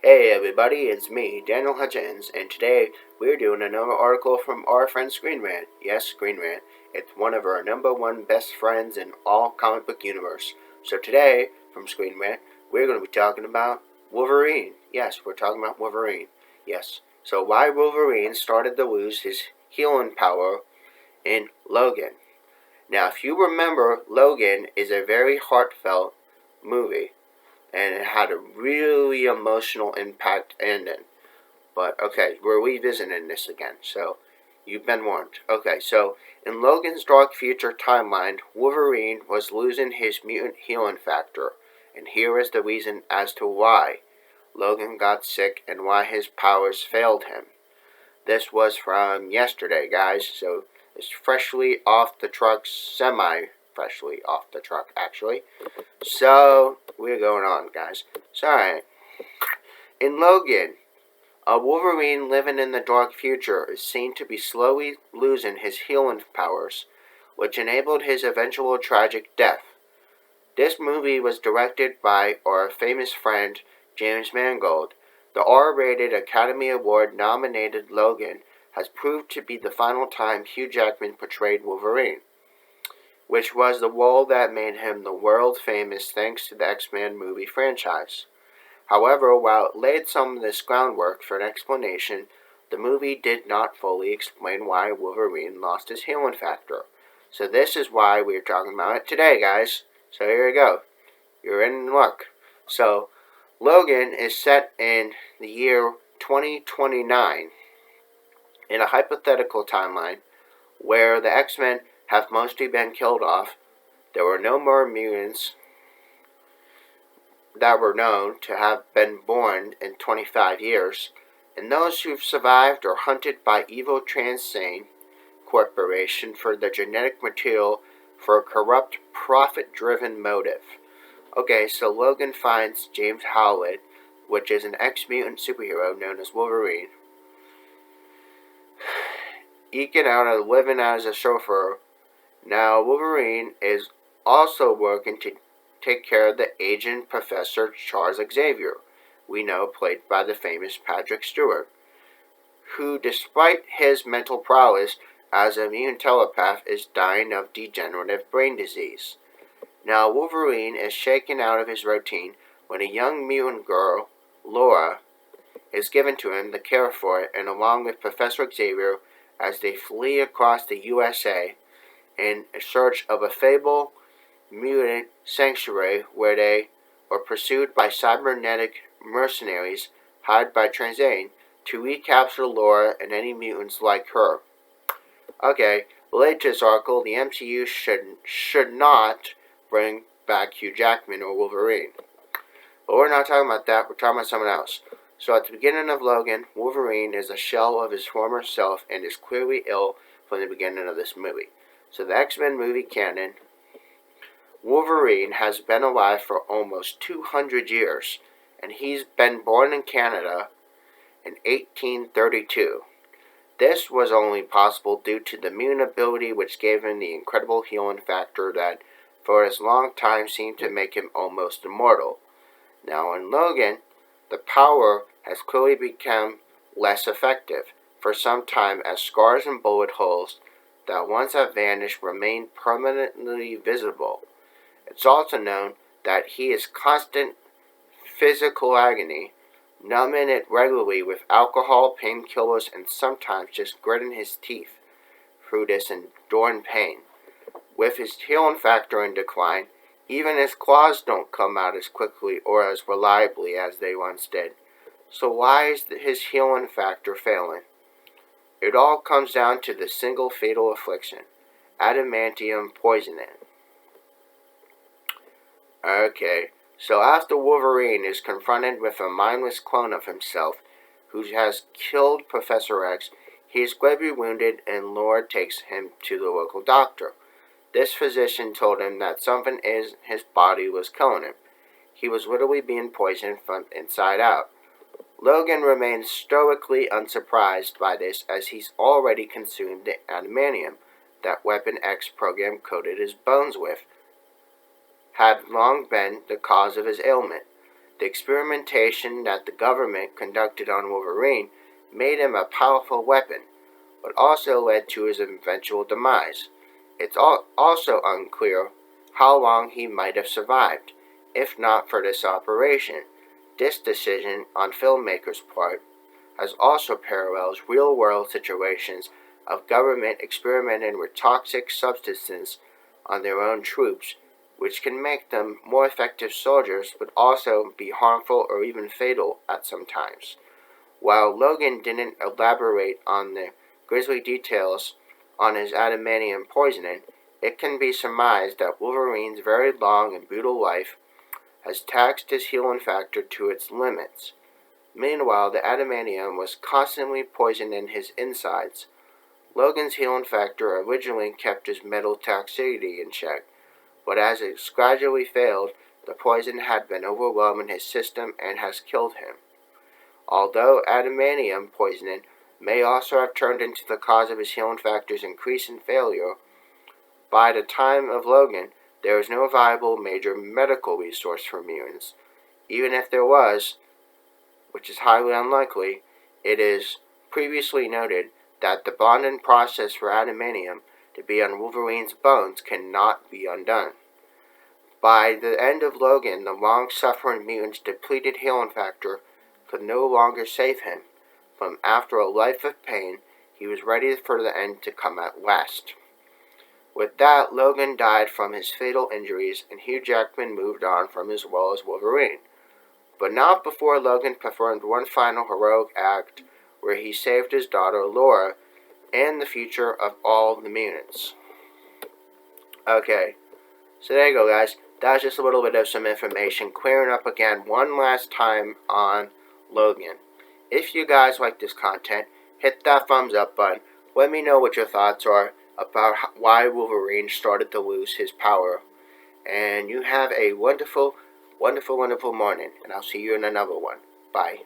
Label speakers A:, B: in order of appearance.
A: Hey everybody, it's me, Daniel Hutchins, and today we're doing another article from our friend Screen Rant. Yes, Screen Rant. It's one of our #1 best friends in all comic book universe. So today, from Screen Rant, we're going to be talking about Wolverine. Yes, we're talking about Wolverine. Yes. So why Wolverine started to lose his healing power in Logan. Now, if you remember, Logan is a very heartfelt movie. And it had a really emotional impact ending. But, okay, we're revisiting this again, so you've been warned. Okay, so in Logan's Dark Future timeline, Wolverine was losing his mutant healing factor, and here is the reason as to why Logan got sick and why his powers failed him. This was from yesterday, guys, so it's freshly off the truck, semi-freshly off the truck, actually. So, we're going on, guys. Sorry. In Logan, a Wolverine living in the dark future is seen to be slowly losing his healing powers, which enabled his eventual tragic death. This movie was directed by our famous friend, James Mangold. The R-rated Academy Award-nominated Logan has proved to be the final time Hugh Jackman portrayed Wolverine, which was the role that made him the world famous thanks to the X-Men movie franchise. However, while it laid some of this groundwork for an explanation, the movie did not fully explain why Wolverine lost his healing factor. So this is why we're talking about it today, guys. So here we go. You're in luck. So, Logan is set in the year 2029 in a hypothetical timeline where the X-Men have mostly been killed off. There were no more mutants that were known to have been born in 25 years, and those who've survived are hunted by evil Transane Corporation for their genetic material for a corrupt, profit-driven motive. Okay, so Logan finds James Howlett, which is an ex-mutant superhero known as Wolverine, eking out a living as a chauffeur. Now, Wolverine is also working to take care of the aging Professor Charles Xavier, we know played by the famous Patrick Stewart, who, despite his mental prowess as a mutant telepath, is dying of degenerative brain disease. Now, Wolverine is shaken out of his routine when a young mutant girl, Laura, is given to him to care for it, and along with Professor Xavier, as they flee across the USA in search of a fabled mutant sanctuary where they are pursued by cybernetic mercenaries hired by Transane to recapture Laura and any mutants like her. Okay, related to this article, the MCU should not bring back Hugh Jackman or Wolverine. But we're not talking about that, we're talking about someone else. So at the beginning of Logan, Wolverine is a shell of his former self and is clearly ill from the beginning of this movie. So the X-Men movie canon, Wolverine has been alive for almost 200 years, and he's been born in Canada in 1832. This was only possible due to the mutant ability which gave him the incredible healing factor that for his long time seemed to make him almost immortal. Now in Logan, the power has clearly become less effective for some time as scars and bullet holes that once have vanished remain permanently visible. It's also known that he is constant physical agony, numbing it regularly with alcohol, painkillers, and sometimes just gritting his teeth through this enduring pain. With his healing factor in decline, even his claws don't come out as quickly or as reliably as they once did. So why is his healing factor failing? It all comes down to the single fatal affliction, adamantium poisoning. Okay, so after Wolverine is confronted with a mindless clone of himself who has killed Professor X, he is gravely wounded and Laura takes him to the local doctor. This physician told him that something in his body was killing him. He was literally being poisoned from inside out. Logan remains stoically unsurprised by this as he's already consumed the adamantium that Weapon X program coated his bones with, had long been the cause of his ailment. The experimentation that the government conducted on Wolverine made him a powerful weapon, but also led to his eventual demise. It's also unclear how long he might have survived, if not for this operation. This decision on filmmakers' part has also parallels real-world situations of government experimenting with toxic substances on their own troops, which can make them more effective soldiers but also be harmful or even fatal at some times. While Logan didn't elaborate on the grisly details on his adamantium poisoning, it can be surmised that Wolverine's very long and brutal life has taxed his healing factor to its limits. Meanwhile, the adamantium was constantly poisoning his insides. Logan's healing factor originally kept his metal toxicity in check, but as it gradually failed, the poison had been overwhelming his system and has killed him. Although adamantium poisoning may also have turned into the cause of his healing factor's increase in failure, by the time of Logan, there was no viable major medical resource for mutants. Even if there was, which is highly unlikely, it is previously noted that the bonding process for adamantium to be on Wolverine's bones cannot be undone. By the end of Logan, the long-suffering mutant's depleted healing factor could no longer save him. From after a life of pain, he was ready for the end to come at last. With that, Logan died from his fatal injuries, and Hugh Jackman moved on from his role as Wolverine. But not before Logan performed one final heroic act where he saved his daughter Laura and the future of all the mutants. Okay, so there you go, guys. That was just a little bit of some information, clearing up again one last time on Logan. If you guys like this content, hit that thumbs up button. Let me know what your thoughts are about why Wolverine started to lose his power. And you have a wonderful, wonderful, wonderful morning. And I'll see you in another one. Bye.